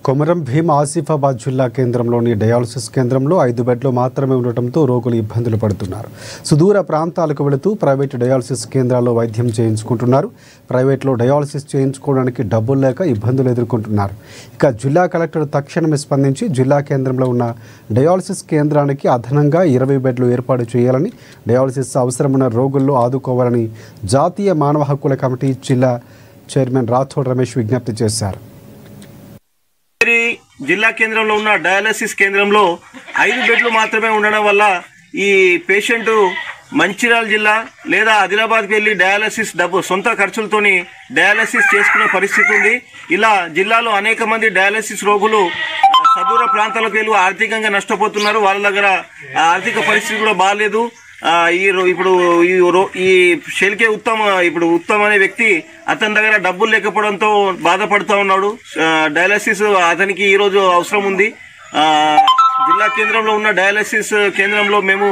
కొమరం భీం ఆసిఫాబాద్ జిల్లా కేంద్రంలోని డయాలసిస్ కేంద్రంలో 5 బెడ్లు మాత్రమే ఉండటంతో రోగులు ఇబ్బందులు పడుతున్నారు. సుదూర ప్రాంతాలకు వెళుతూ ప్రైవేటు డయాలసిస్ కేంద్రాల్లో వైద్యం చేయించుకుంటున్నారు. ప్రైవేట్లో డయాలసిస్ చేయించుకోవడానికి డబ్బులు లేక ఇబ్బందులు ఎదుర్కొంటున్నారు. ఇక జిల్లా కలెక్టర్ తక్షణమే స్పందించి జిల్లా కేంద్రంలో ఉన్న డయాలసిస్ కేంద్రానికి అదనంగా 20 బెడ్లు ఏర్పాటు చేయాలని, డయాలసిస్ అవసరమున్న రోగుల్లో ఆదుకోవాలని జాతీయ మానవ హక్కుల కమిటీ జిల్లా చైర్మన్ రాథోడ్ రమేష్ విజ్ఞప్తి చేశారు. జిల్లా కేంద్రంలో ఉన్న డయాలసిస్ కేంద్రంలో 5 బెడ్లు మాత్రమే ఉండడం వల్ల ఈ పేషెంట్ మంచిర్యాల జిల్లా లేదా ఆదిలాబాద్కి వెళ్ళి డయాలసిస్ సొంత ఖర్చులతోని డయాలసిస్ చేసుకునే పరిస్థితి ఉంది. ఇలా జిల్లాలో అనేక మంది డయాలసిస్ రోగులు సుదూర ప్రాంతాలకు వెళ్ళి ఆర్థికంగా నష్టపోతున్నారు. వాళ్ళ దగ్గర ఆర్థిక పరిస్థితి కూడా బాగాలేదు. ఇప్పుడు ఈ షెల్కే ఉత్తమ్ అనే వ్యక్తి అతని దగ్గర డబ్బులు లేకపోవడంతో బాధపడుతూ ఉన్నాడు. డయాలసిస్ అతనికి ఈరోజు అవసరం ఉంది. జిల్లా కేంద్రంలో ఉన్న డయాలసిస్ కేంద్రంలో మేము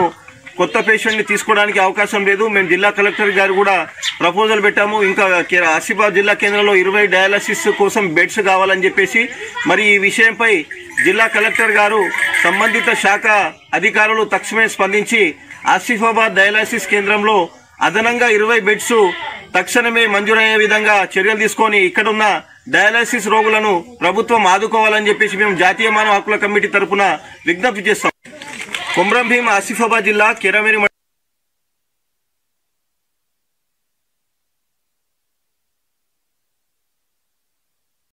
కొత్త పేషెంట్ని తీసుకోవడానికి అవకాశం లేదు. మేము జిల్లా కలెక్టర్ గారు కూడా ప్రపోజల్ పెట్టాము. ఇంకా ఆసిఫాబాద్ జిల్లా కేంద్రంలో 20 డయాలసిస్ కోసం బెడ్స్ కావాలని చెప్పేసి. మరి ఈ విషయంపై జిల్లా కలెక్టర్ గారు సంబంధిత శాఖ అధికారులు తక్షణమే స్పందించి ఆసిఫాబాద్ డయాలసిస్ కేంద్రంలో అదనంగా 20 బెడ్స్ తక్షణమే మంజూరయ్యే విధంగా చర్యలు తీసుకొని ఇక్కడున్న డయాలసిస్ రోగులను ప్రభుత్వం ఆదుకోవాలని చెప్పేసి మేము జాతీయ మానవ హక్కుల కమిటీ తరఫున విజ్ఞప్తి చేస్తాం. కొమరం భీం ఆసిఫాబాద్ జిల్లా కెరమేరి